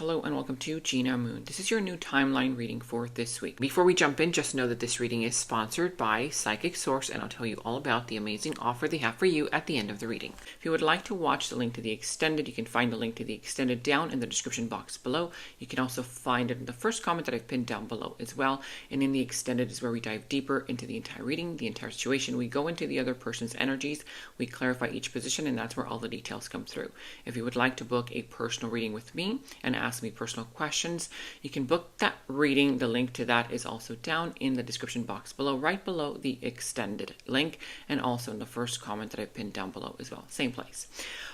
Hello and welcome to Gina Moon. This is your new timeline reading for this week. Before we jump in, just know that this reading is sponsored by Psychic Source, and I'll tell you all about the amazing offer they have for you at the end of the reading. If you would like to watch the link to the extended, you can find the link to the extended down in the description box below. You can also find it in the first comment that I've pinned down below as well. And in the extended is where we dive deeper into the entire reading, the entire situation. We go into the other person's energies, we clarify each position, and that's where all the details come through. If you would like to book a personal reading with me and ask me personal questions, you can book that reading. The link to that is also down in the description box below, right below the extended link, and also in the first comment that I pinned down below as well. Same place.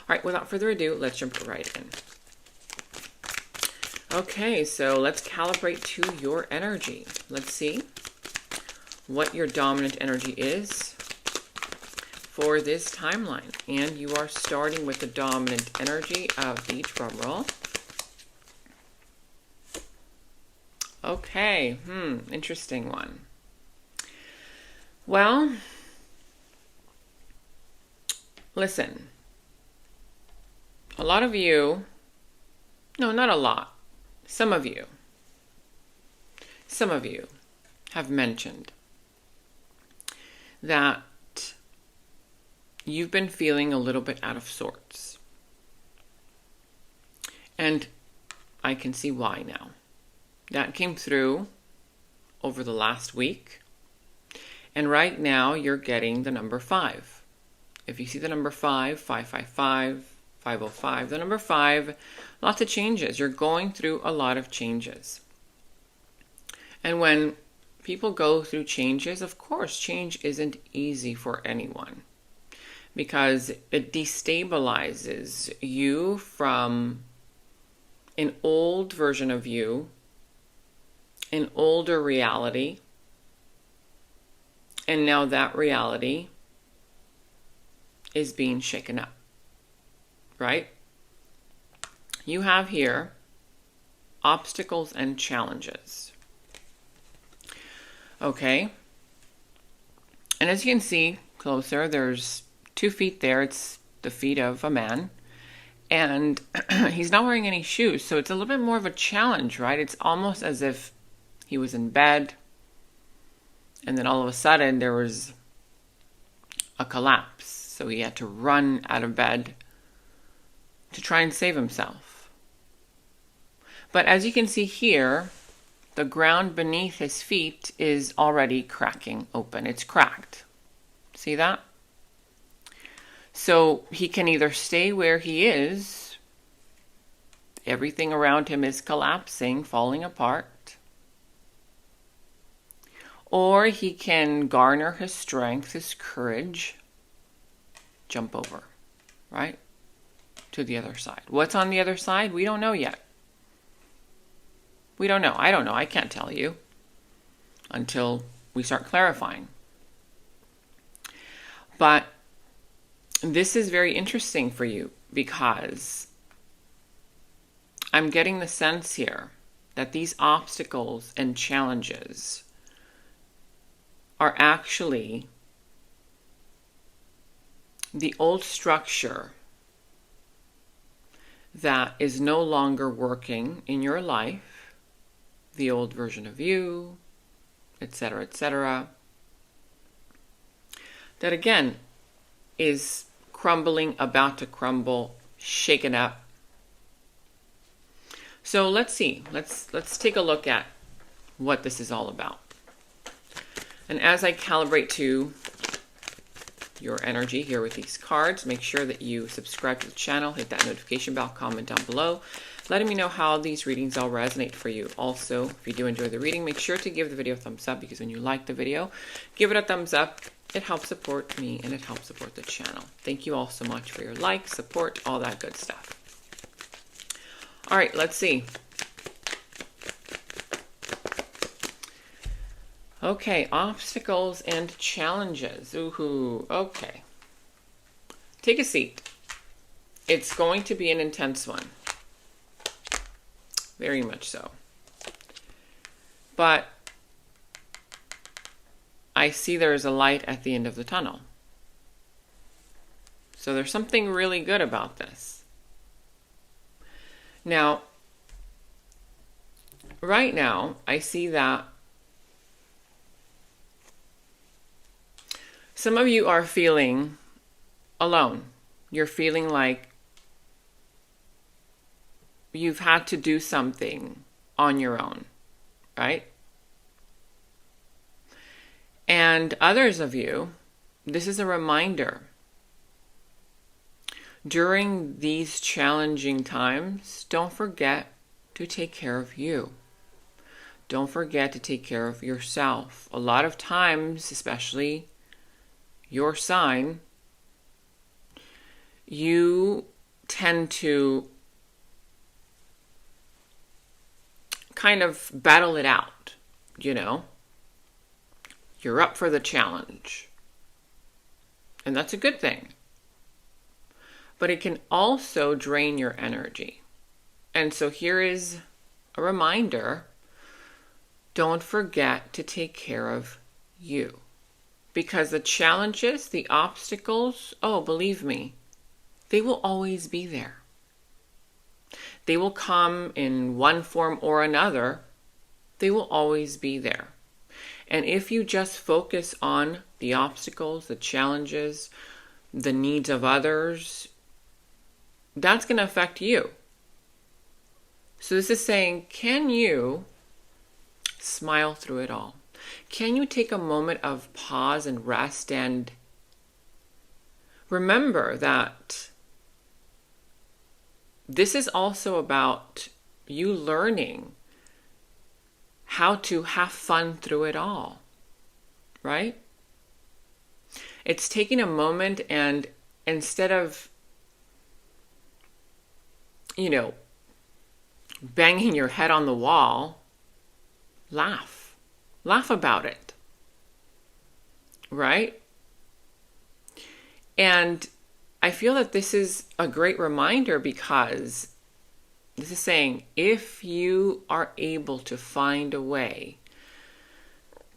All right, without further ado, let's jump right in. Okay, so let's calibrate to your energy. Let's see what your dominant energy is for this timeline. And you are starting with the dominant energy of the drum roll. Okay, interesting one. Well, listen, a lot of you, no, not a lot, some of you have mentioned that you've been feeling a little bit out of sorts. And I can see why now. That came through over the last week. And right now you're getting the number 5. If you see the number 5, 555, 505, the number 5, lots of changes. You're going through a lot of changes. And when people go through changes, of course, change isn't easy for anyone, because it destabilizes you from an old version of you, an older reality, and now that reality is being shaken up, right? You have here obstacles and challenges. Okay. And as you can see closer, there's 2 feet there. It's the feet of a man. And he's not wearing any shoes, so it's a little bit more of a challenge, right? It's almost as if he was in bed, and then all of a sudden there was a collapse. So he had to run out of bed to try and save himself. But as you can see here, the ground beneath his feet is already cracking open. It's cracked. See that? So he can either stay where he is, everything around him is collapsing, falling apart, or he can garner his strength, his courage, jump over, right, to the other side. What's on the other side? We don't know yet. We don't know. I don't know. I can't tell you until we start clarifying. But this is very interesting for you, because I'm getting the sense here that these obstacles and challenges are actually the old structure that is no longer working in your life, the old version of you, etc., that again is crumbling, about to crumble, shaken up. So let's see. Let's take a look at what this is all about. And as I calibrate to your energy here with these cards, make sure that you subscribe to the channel, hit that notification bell, comment down below, letting me know how these readings all resonate for you. Also, if you do enjoy the reading, make sure to give the video a thumbs up, because when you like the video, give it a thumbs up. It helps support me and it helps support the channel. Thank you all so much for your like, support, all that good stuff. All right, let's see. Okay, obstacles and challenges. Ooh, okay. Take a seat. It's going to be an intense one. Very much so. But I see there is a light at the end of the tunnel. So there's something really good about this. Now, right now, I see that some of you are feeling alone. You're feeling like you've had to do something on your own, right? And others of you, this is a reminder. During these challenging times, don't forget to take care of you. Don't forget to take care of yourself. A lot of times, especially your sign, you tend to kind of battle it out, you know? You're up for the challenge. And that's a good thing. But it can also drain your energy. And so here is a reminder. Don't forget to take care of you. Because the challenges, the obstacles, oh, believe me, they will always be there. They will come in one form or another. They will always be there. And if you just focus on the obstacles, the challenges, the needs of others, that's going to affect you. So this is saying, can you smile through it all? Can you take a moment of pause and rest and remember that this is also about you learning how to have fun through it all, right? It's taking a moment and instead of, banging your head on the wall, laugh. Laugh about it, right? And I feel that this is a great reminder because this is saying if you are able to find a way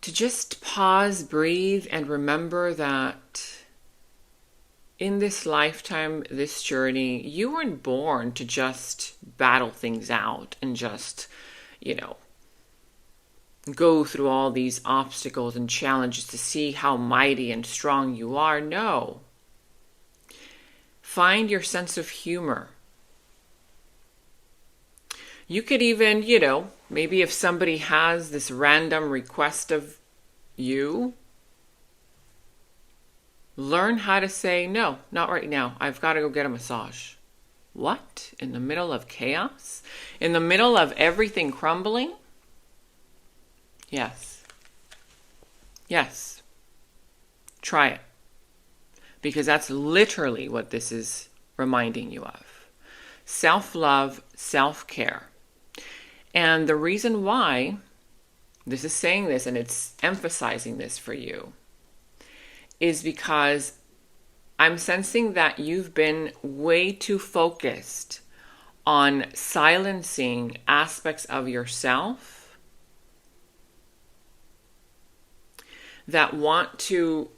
to just pause, breathe, and remember that in this lifetime, this journey, you weren't born to just battle things out and just, go through all these obstacles and challenges to see how mighty and strong you are. No. Find your sense of humor. You could even, maybe if somebody has this random request of you, learn how to say, no, not right now. I've got to go get a massage. What? In the middle of chaos? In the middle of everything crumbling? Yes. Yes. Try it. Because that's literally what this is reminding you of. Self-love, self-care. And the reason why this is saying this and it's emphasizing this for you is because I'm sensing that you've been way too focused on silencing aspects of yourself that want to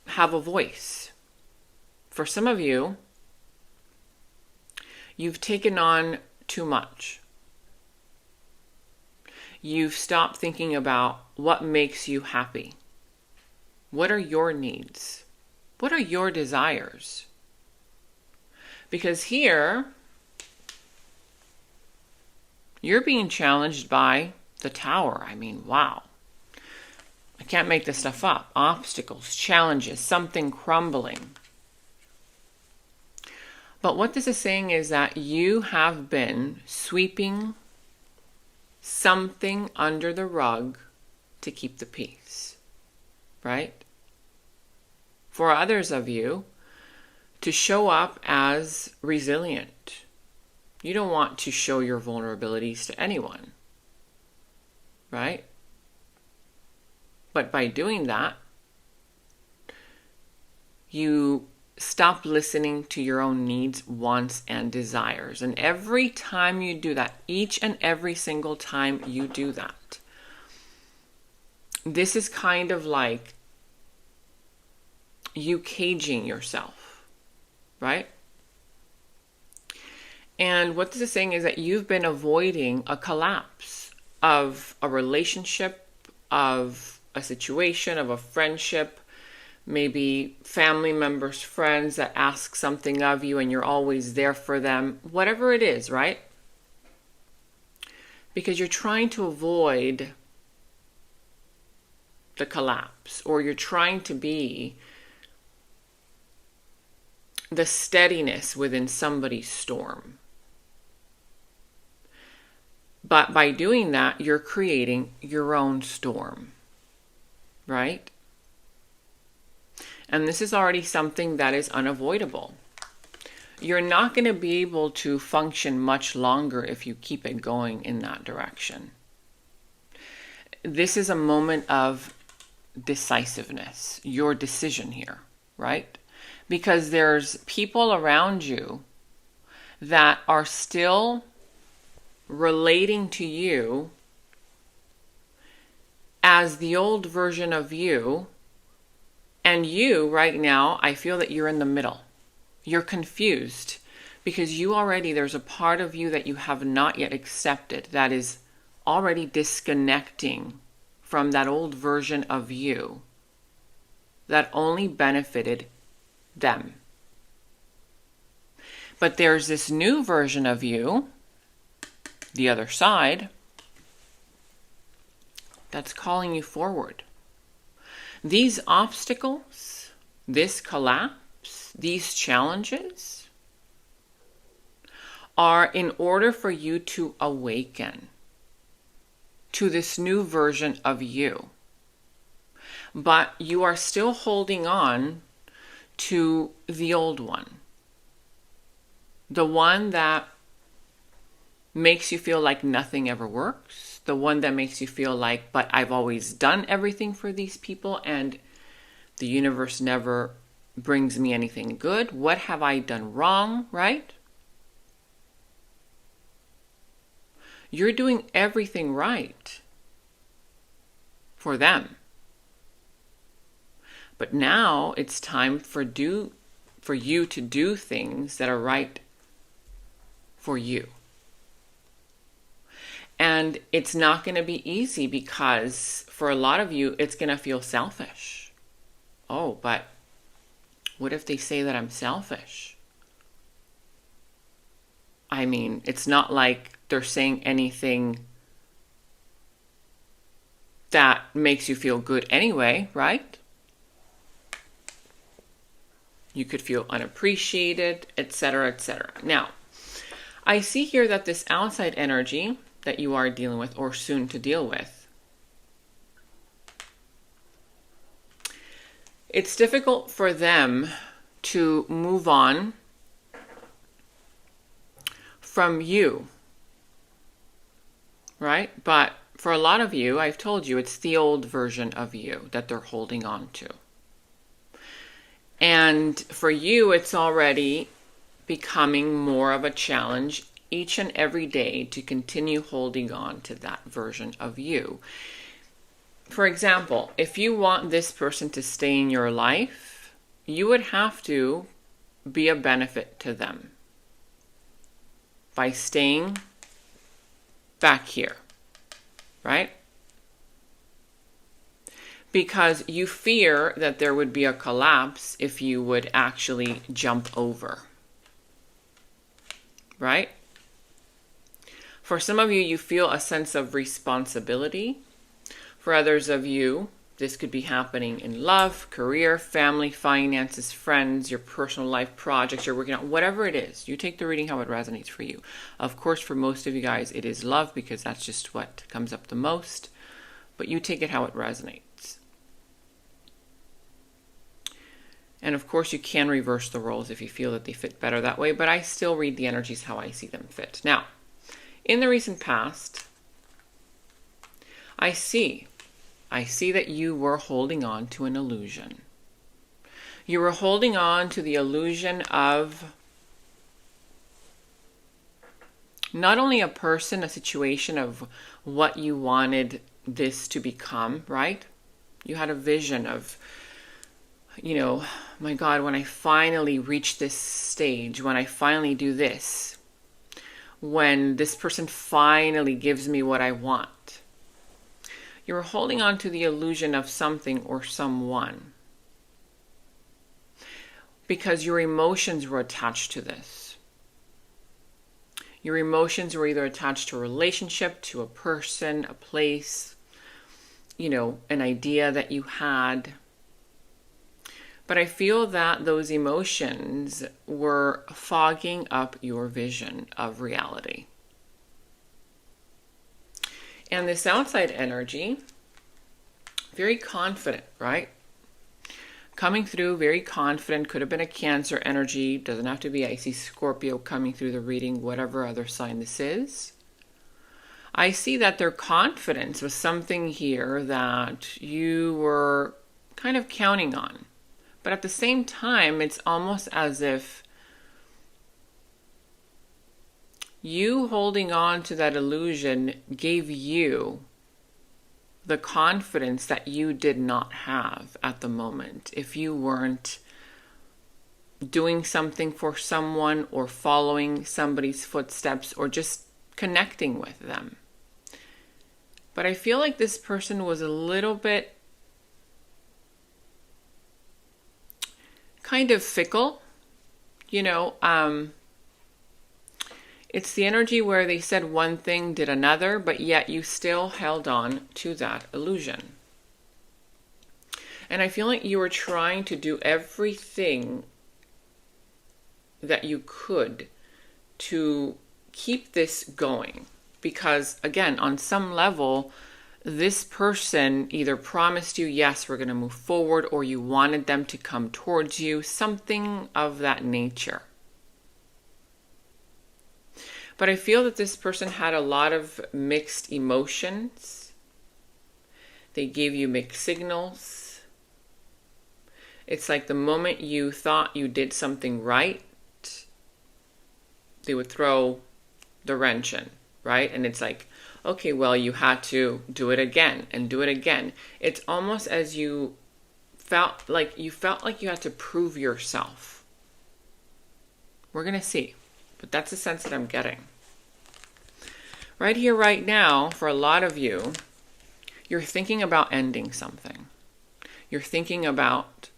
have a voice. For some of you, you've taken on too much. You've stopped thinking about what makes you happy. What are your needs? What are your desires? Because here, you're being challenged by the Tower. I mean, wow. I can't make this stuff up. Obstacles, challenges, something crumbling. But what this is saying is that you have been sweeping something under the rug to keep the peace, right? For others of you, to show up as resilient. You don't want to show your vulnerabilities to anyone, right? But by doing that, you stop listening to your own needs, wants, and desires. And every time you do that, each and every single time you do that, this is kind of like you caging yourself, right? And what this is saying is that you've been avoiding a collapse of a relationship, of a situation, of a friendship, maybe family members, friends that ask something of you and you're always there for them, whatever it is, right? Because you're trying to avoid the collapse, or you're trying to be the steadiness within somebody's storm. But by doing that, you're creating your own storm, right? And this is already something that is unavoidable. You're not going to be able to function much longer if you keep it going in that direction. This is a moment of decisiveness, your decision here, right? Because there's people around you that are still relating to you as the old version of you. And you, right now, I feel that you're in the middle. You're confused because there's a part of you that you have not yet accepted that is already disconnecting from that old version of you that only benefited them. But there's this new version of you, the other side, that's calling you forward. These obstacles, this collapse, these challenges are in order for you to awaken to this new version of you. But you are still holding on to the old one. The one that makes you feel like nothing ever works. The one that makes you feel like, but I've always done everything for these people and the universe never brings me anything good. What have I done wrong, right? You're doing everything right for them. But now it's time for you to do things that are right for you. And it's not going to be easy because for a lot of you, it's going to feel selfish. Oh, but what if they say that I'm selfish? I mean, it's not like they're saying anything that makes you feel good anyway, right? You could feel unappreciated, etc., etc. Now, I see here that this outside energy that you are dealing with or soon to deal with, it's difficult for them to move on from you, right? But for a lot of you, I've told you, it's the old version of you that they're holding on to. And for you, it's already becoming more of a challenge each and every day to continue holding on to that version of you. For example, if you want this person to stay in your life, you would have to be a benefit to them by staying back here, right? Because you fear that there would be a collapse if you would actually jump over, right? For some of you, you feel a sense of responsibility. For others of you, this could be happening in love, career, family, finances, friends, your personal life projects you're working on, whatever it is. You take the reading how it resonates for you. Of course, for most of you guys, it is love because that's just what comes up the most. But you take it how it resonates. And of course, you can reverse the roles if you feel that they fit better that way. But I still read the energies how I see them fit. Now, in the recent past, I see that you were holding on to an illusion. You were holding on to the illusion of not only a person, a situation of what you wanted this to become, right? You had a vision of, my God, when I finally reach this stage, when I finally do this, when this person finally gives me what I want. You're holding on to the illusion of something or someone because your emotions were attached to this. Your emotions were either attached to a relationship, to a person, a place, an idea that you had. But I feel that those emotions were fogging up your vision of reality. And this outside energy, very confident, right? Coming through, very confident, could have been a Cancer energy, doesn't have to be. I see Scorpio coming through the reading, whatever other sign this is. I see that their confidence was something here that you were kind of counting on. But at the same time, it's almost as if you holding on to that illusion gave you the confidence that you did not have at the moment. If you weren't doing something for someone or following somebody's footsteps or just connecting with them. But I feel like this person was a little bit kind of fickle, it's the energy where they said one thing, did another, but yet you still held on to that illusion. And I feel like you were trying to do everything that you could to keep this going. Because, again, on some level, this person either promised you, yes, we're going to move forward, or you wanted them to come towards you, something of that nature. But I feel that this person had a lot of mixed emotions. They gave you mixed signals. It's like the moment you thought you did something right, they would throw the wrench in, right? And it's like, okay, well, you had to do it again and do it again. It's almost as you felt like you had to prove yourself. We're going to see. But that's the sense that I'm getting. Right here, right now, for a lot of you, you're thinking about ending something. You're thinking about,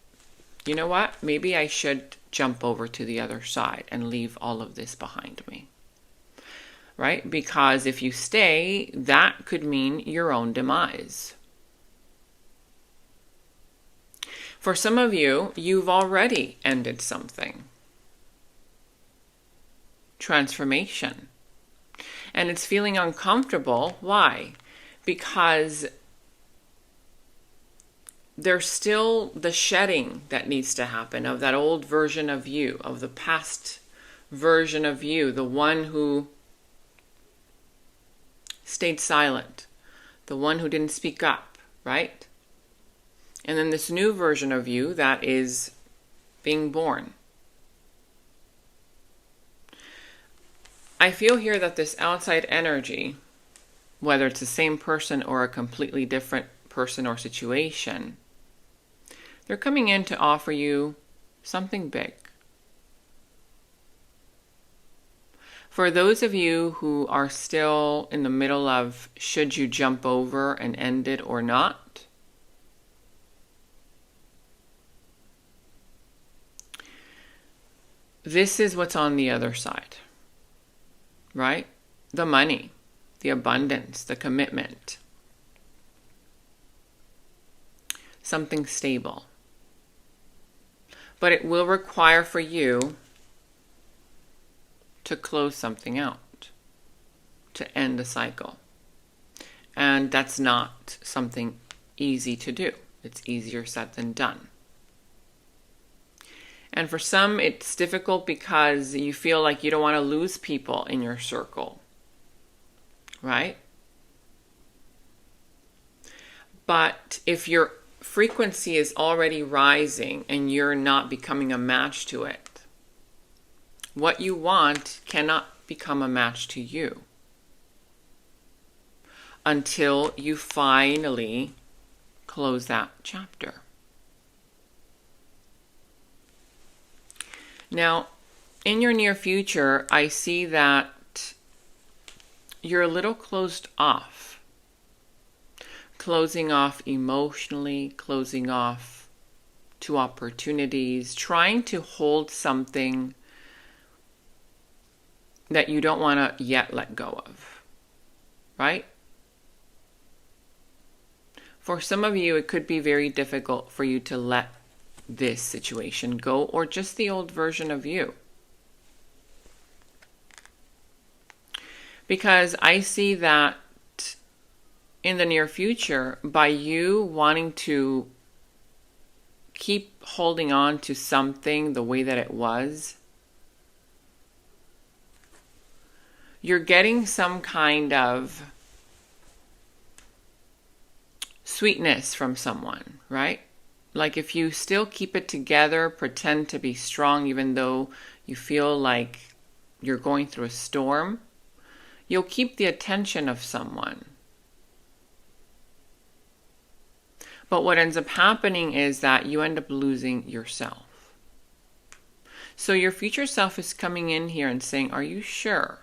you know what? Maybe I should jump over to the other side and leave all of this behind me. Right? Because if you stay, that could mean your own demise. For some of you, you've already ended something. Transformation. And it's feeling uncomfortable. Why? Because there's still the shedding that needs to happen of that old version of you, of the past version of you, the one who stayed silent, the one who didn't speak up, right? And then this new version of you that is being born. I feel here that this outside energy, whether it's the same person or a completely different person or situation, they're coming in to offer you something big. For those of you who are still in the middle of should you jump over and end it or not, this is what's on the other side. Right? The money, the abundance, the commitment. Something stable. But it will require for you to close something out, to end a cycle. And that's not something easy to do. It's easier said than done. And for some, it's difficult because you feel like you don't want to lose people in your circle, right? But if your frequency is already rising and you're not becoming a match to it, what you want cannot become a match to you until you finally close that chapter. Now, in your near future, I see that you're a little closed off. Closing off emotionally, closing off to opportunities, trying to hold something that you don't want to yet let go of, right? For some of you, it could be very difficult for you to let this situation go, or just the old version of you. Because I see that in the near future, by you wanting to keep holding on to something the way that it was, you're getting some kind of sweetness from someone, right? Like if you still keep it together, pretend to be strong, even though you feel like you're going through a storm, you'll keep the attention of someone. But what ends up happening is that you end up losing yourself. So your future self is coming in here and saying, are you sure?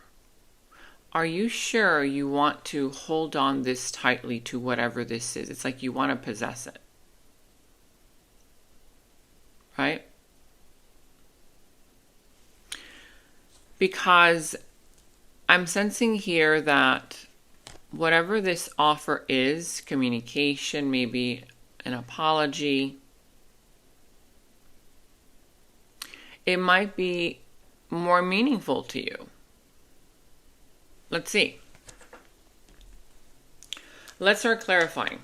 Are you sure you want to hold on this tightly to whatever this is? It's like you want to possess it. Right? Because I'm sensing here that whatever this offer is, communication, maybe an apology, it might be more meaningful to you. Let's see. Let's start clarifying.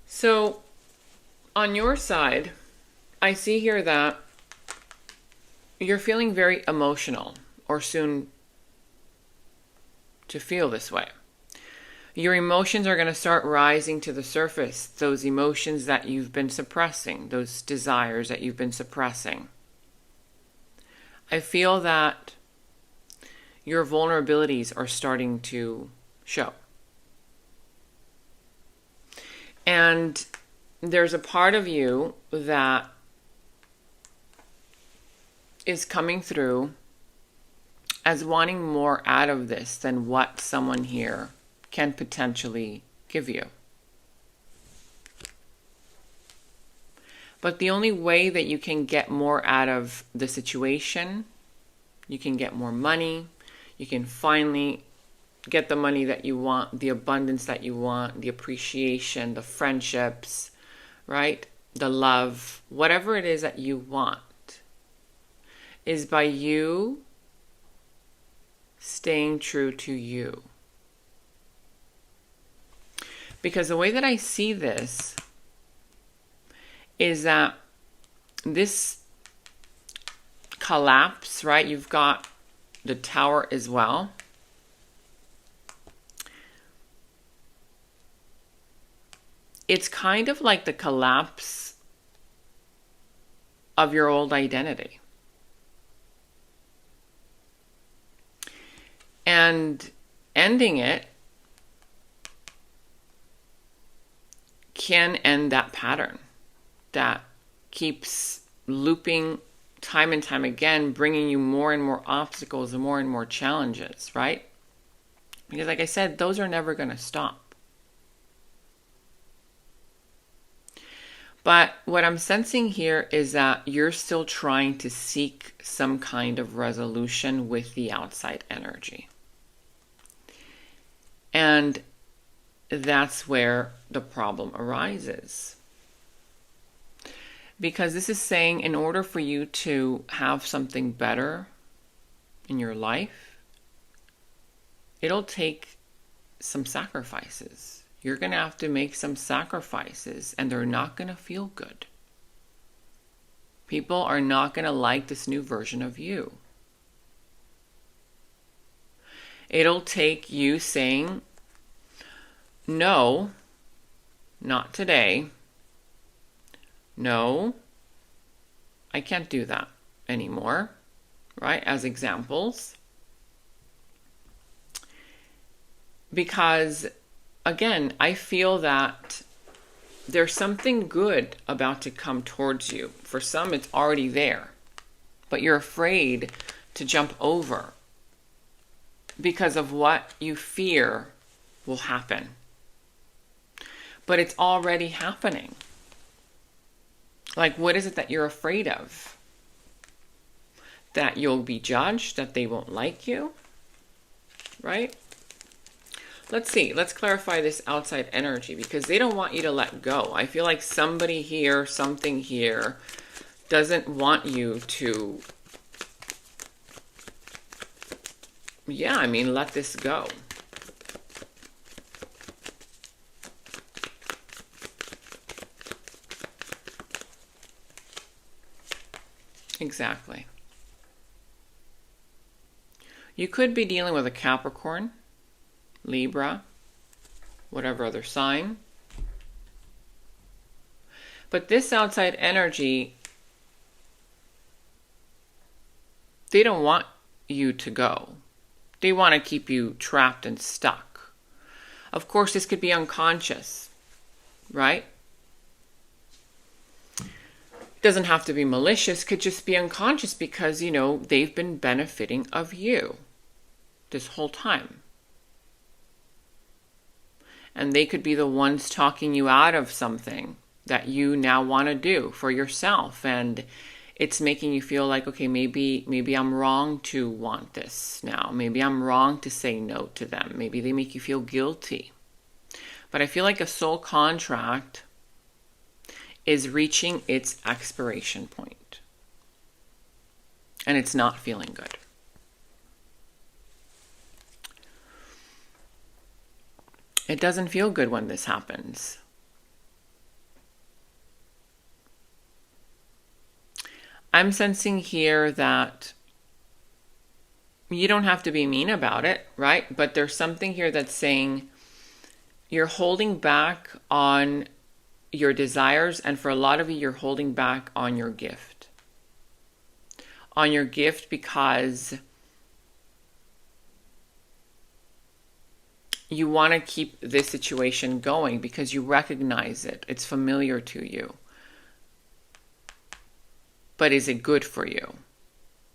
So, on your side, I see here that you're feeling very emotional, or soon to feel this way. Your emotions are going to start rising to the surface, those emotions that you've been suppressing, those desires that you've been suppressing. I feel that your vulnerabilities are starting to show. And there's a part of you that is coming through as wanting more out of this than what someone here can potentially give you. But the only way that you can get more out of the situation, you can get more money, you can finally get the money that you want, the abundance that you want, the appreciation, the friendships, right? The love, whatever it is that you want, is by you staying true to you. Because the way that I see this is that this collapse, right? You've got the Tower as well. It's kind of like the collapse of your old identity. And ending it can end that pattern that keeps looping time and time again, bringing you more and more obstacles and more challenges, right? Because like I said, those are never going to stop. But what I'm sensing here is that you're still trying to seek some kind of resolution with the outside energy. And that's where the problem arises. Because this is saying in order for you to have something better in your life, it'll take some sacrifices. You're going to have to make some sacrifices, and they're not going to feel good. People are not going to like this new version of you. It'll take you saying, no, not today. No, I can't do that anymore, right? As examples. Because, again, I feel that there's something good about to come towards you. For some, it's already there, but you're afraid to jump over because of what you fear will happen. But it's already happening. Like, what is it that you're afraid of? That you'll be judged, that they won't like you, right? Let's see. Let's clarify this outside energy, because they don't want you to let go. I feel like somebody here, something here, doesn't want you to, let this go. Exactly. You could be dealing with a Capricorn, Libra, whatever other sign. But this outside energy, they don't want you to go. They want to keep you trapped and stuck. Of course, this could be unconscious, right? Doesn't have to be malicious, could just be unconscious because, they've been benefiting of you this whole time. And they could be the ones talking you out of something that you now want to do for yourself. And it's making you feel like, okay, maybe I'm wrong to want this now. Maybe I'm wrong to say no to them. Maybe they make you feel guilty. But I feel like a soul contract is reaching its expiration point. And it's not feeling good. It doesn't feel good when this happens. I'm sensing here that you don't have to be mean about it, right? But there's something here that's saying you're holding back on your desires, and for a lot of you, you're holding back on your gift. On your gift because you want to keep this situation going because you recognize it. It's familiar to you. But is it good for you?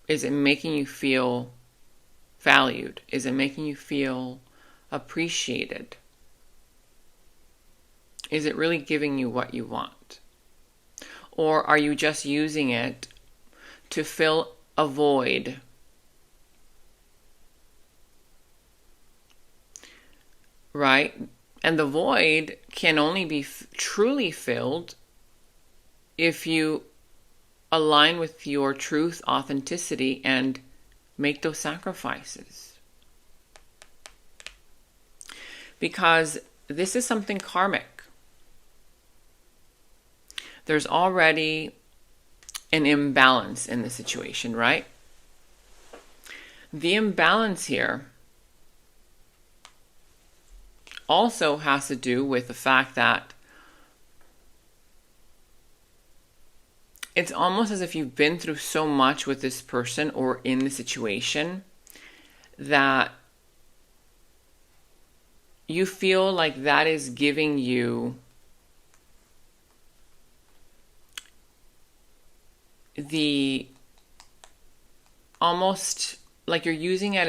Is it making you feel valued? Is it making you feel appreciated? Is it really giving you what you want? Or are you just using it to fill a void? Right? And the void can only be truly filled if you align with your truth, authenticity, and make those sacrifices. Because this is something karmic. There's already an imbalance in the situation, right? The imbalance here also has to do with the fact that it's almost as if you've been through so much with this person or in the situation that you feel like that is giving you the almost like you're using it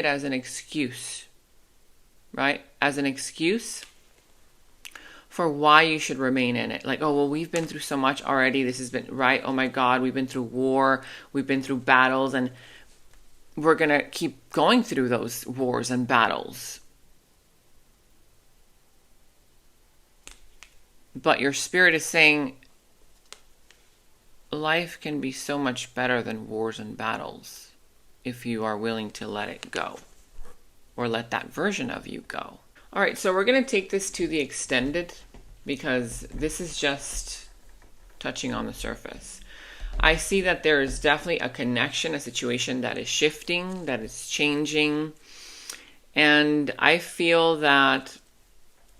as an excuse, right? As an excuse for why you should remain in it. Like, oh, well, we've been through so much already. This has been, right? Oh my God, we've been through war. We've been through battles, and we're going to keep going through those wars and battles. But your spirit is saying life can be so much better than wars and battles if you are willing to let it go, or let that version of you go. All right, so we're going to take this to the extended because this is just touching on the surface. I see that there is definitely a connection, a situation that is shifting, that is changing. And I feel that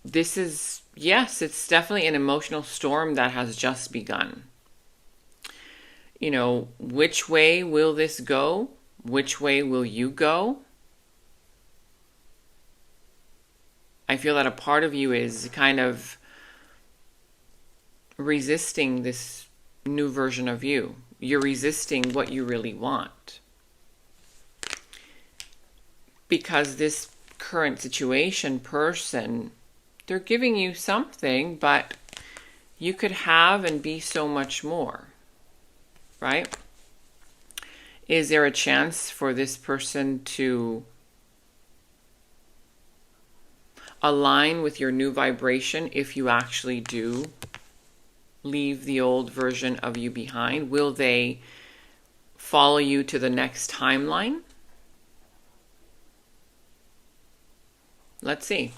this is, yes, it's definitely an emotional storm that has just begun. Which way will this go? Which way will you go? I feel that a part of you is kind of resisting this new version of you. You're resisting what you really want. Because this current situation, person, they're giving you something, but you could have and be so much more, right? Is there a chance for this person to align with your new vibration if you actually do leave the old version of you behind? Will they follow you to the next timeline? Let's see.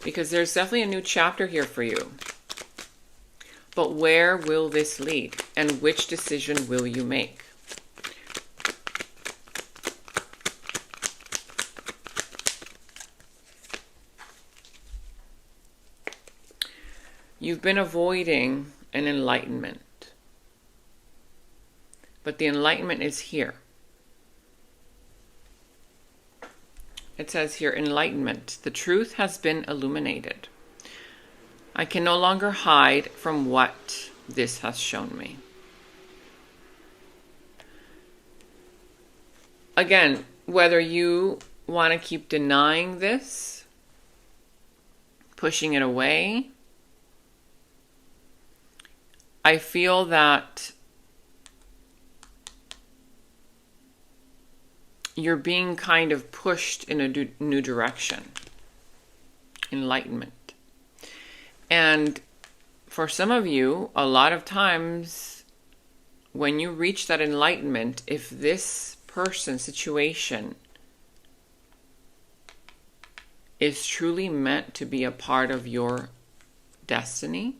Because there's definitely a new chapter here for you. But where will this lead? And which decision will you make? You've been avoiding an enlightenment. But the enlightenment is here. It says here, enlightenment. The truth has been illuminated. I can no longer hide from what this has shown me. Again, whether you want to keep denying this, pushing it away, I feel that you're being kind of pushed in a new direction. Enlightenment. And for some of you, a lot of times when you reach that enlightenment, if this person, situation is truly meant to be a part of your destiny,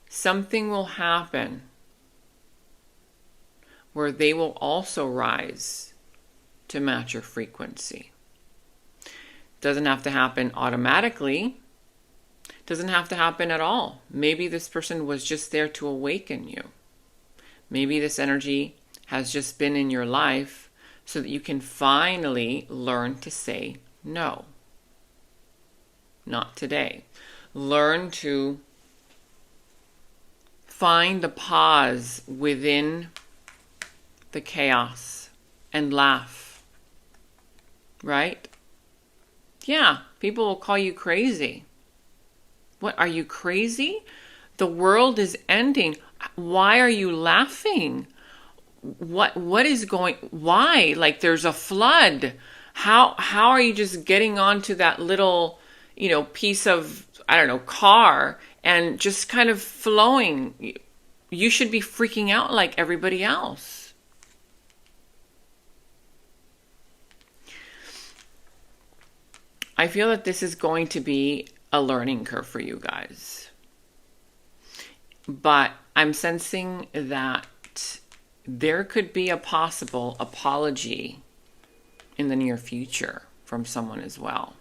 something will happen where they will also rise to match your frequency. Doesn't have to happen automatically. Doesn't have to happen at all. Maybe this person was just there to awaken you. Maybe this energy has just been in your life so that you can finally learn to say no. Not today. Learn to find the pause within the chaos and laugh. Right? Yeah, people will call you crazy. What, are you crazy? The world is ending. Why are you laughing? What is going, why? Like there's a flood. How are you just getting onto that little, piece of, car and just kind of flowing? You should be freaking out like everybody else. I feel that this is going to be a learning curve for you guys. But I'm sensing that there could be a possible apology in the near future from someone as well.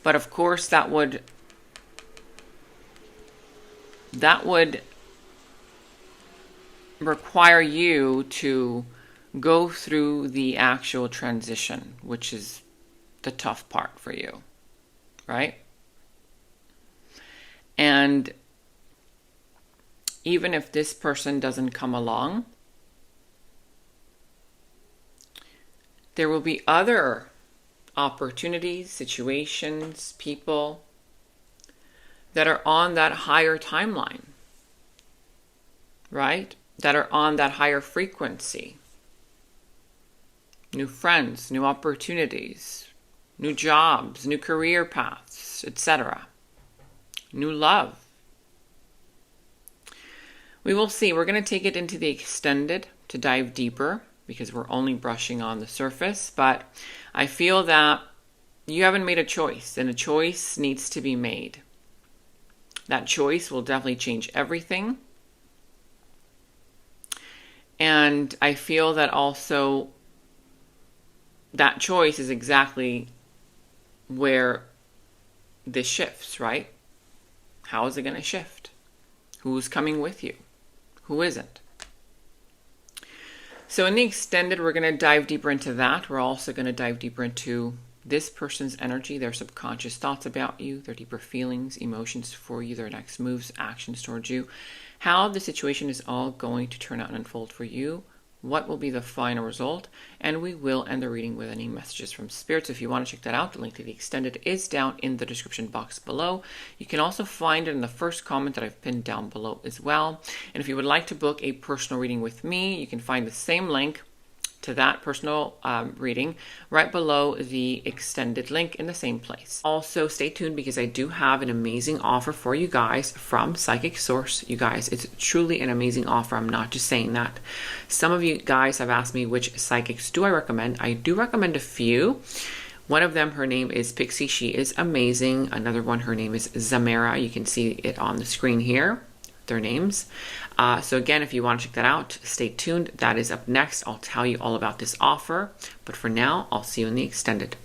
But of course, that would require you to go through the actual transition, which is the tough part for you, right? And even if this person doesn't come along, there will be other opportunities, situations, people that are on that higher timeline, right? That are on that higher frequency. New friends, new opportunities, new jobs, new career paths, etc. New love. We will see. We're going to take it into the extended to dive deeper because we're only brushing on the surface. But I feel that you haven't made a choice, and a choice needs to be made. That choice will definitely change everything. And I feel that also that choice is exactly where this shifts, right? How is it going to shift? Who's coming with you? Who isn't? So in the extended, we're going to dive deeper into that. We're also going to dive deeper into this person's energy, their subconscious thoughts about you, their deeper feelings, emotions for you, their next moves, actions towards you, how the situation is all going to turn out and unfold for you, what will be the final result, and we will end the reading with any messages from spirits. If you want to check that out, the link to the extended is down in the description box below. You can also find it in the first comment that I've pinned down below as well. And if you would like to book a personal reading with me, you can find the same link to that personal reading right below the extended link in the same place. Also, stay tuned because I do have an amazing offer for you guys from Psychic Source. You guys, it's truly an amazing offer. I'm not just saying that. Some of you guys have asked me which psychics do I recommend. I do recommend a few. One of them, her name is Pixie. She is amazing. Another one, her name is Zamara. You can see it on the screen here, their names. So again, if you want to check that out, stay tuned. That is up next. I'll tell you all about this offer. But for now, I'll see you in the extended.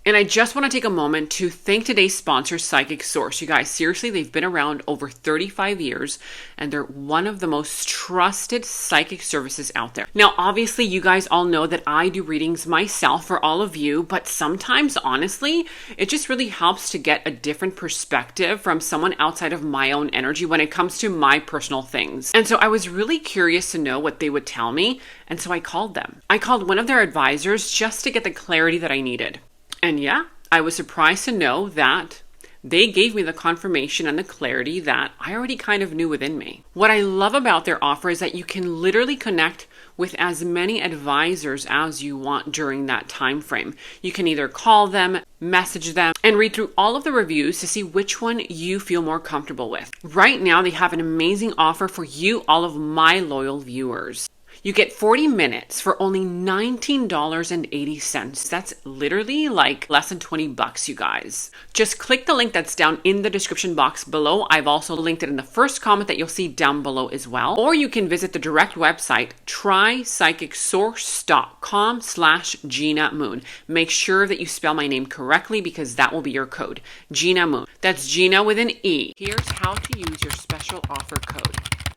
And I just want to take a moment to thank today's sponsor, Psychic Source. You guys, seriously, they've been around over 35 years, and they're one of the most trusted psychic services out there. Now, obviously, you guys all know that I do readings myself for all of you, but sometimes, honestly, it just really helps to get a different perspective from someone outside of my own energy when it comes to my personal things. And so I was really curious to know what they would tell me, and so I called them. I called one of their advisors just to get the clarity that I needed. And yeah, I was surprised to know that they gave me the confirmation and the clarity that I already kind of knew within me. What I love about their offer is that you can literally connect with as many advisors as you want during that time frame. You can either call them, message them, and read through all of the reviews to see which one you feel more comfortable with. Right now, they have an amazing offer for you, all of my loyal viewers. You get 40 minutes for only $19.80. That's literally like less than 20 bucks, you guys. Just click the link that's down in the description box below. I've also linked it in the first comment that you'll see down below as well. Or you can visit the direct website, trypsychicsource.com/Gina Moon. Make sure that you spell my name correctly because that will be your code, Gina Moon. That's Gina with an E. Here's how to use your special offer code.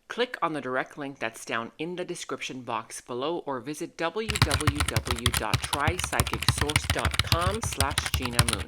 Click on the direct link that's down in the description box below or visit www.trypsychicsource.com/Gina Moon.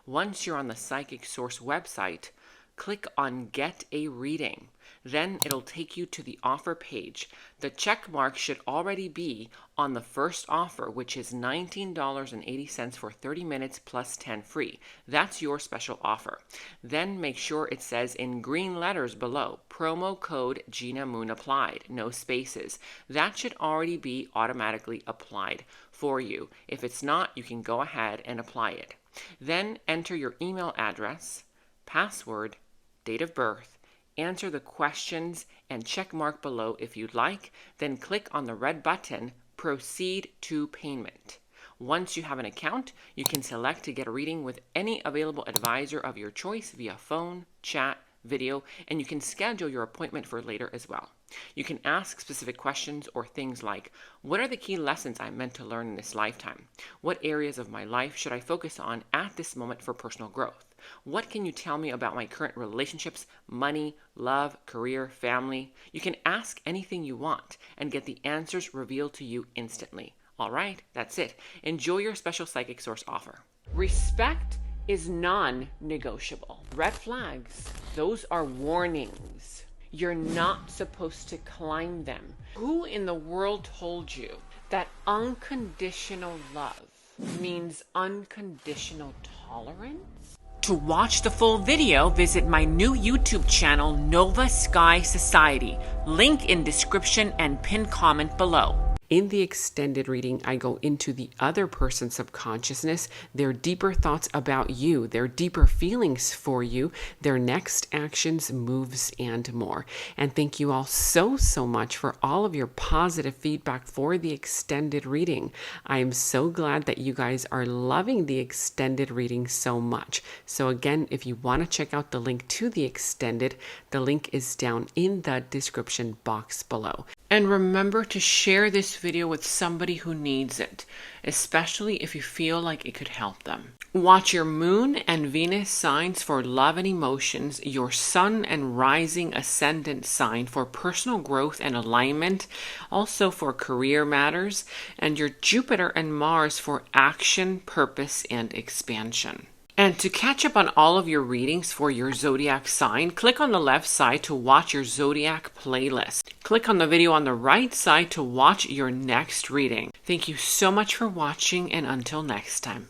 Once you're on the Psychic Source website, click on Get a Reading. Then it'll take you to the offer page. The check mark should already be on the first offer, which is $19.80 for 30 minutes plus 10 free. That's your special offer. Then make sure it says in green letters below, promo code Gina Moon applied, no spaces. That should already be automatically applied for you. If it's not, you can go ahead and apply it. Then enter your email address, password, date of birth, answer the questions and check mark below if you'd like, then click on the red button, Proceed to Payment. Once you have an account, you can select to get a reading with any available advisor of your choice via phone, chat, video, and you can schedule your appointment for later as well. You can ask specific questions or things like, what are the key lessons I'm meant to learn in this lifetime? What areas of my life should I focus on at this moment for personal growth? What can you tell me about my current relationships, money, love, career, family? You can ask anything you want and get the answers revealed to you instantly. All right, that's it. Enjoy your special Psychic Source offer. Respect is non-negotiable. Red flags, those are warnings. You're not supposed to climb them. Who in the world told you that unconditional love means unconditional tolerance? To watch the full video, visit my new YouTube channel, Nova Sky Society. Link in description and pinned comment below. In the extended reading, I go into the other person's subconsciousness, their deeper thoughts about you, their deeper feelings for you, their next actions, moves, and more. And thank you all so much for all of your positive feedback for the extended reading. I am so glad that you guys are loving the extended reading so much. So again, if you want to check out the link to the extended, the link is down in the description box below. And remember to share this video with somebody who needs it, especially if you feel like it could help them. Watch your moon and Venus signs for love and emotions, your sun and rising ascendant sign for personal growth and alignment, also for career matters, and your Jupiter and Mars for action, purpose, and expansion. And to catch up on all of your readings for your zodiac sign, click on the left side to watch your zodiac playlist. Click on the video on the right side to watch your next reading. Thank you so much for watching, and until next time.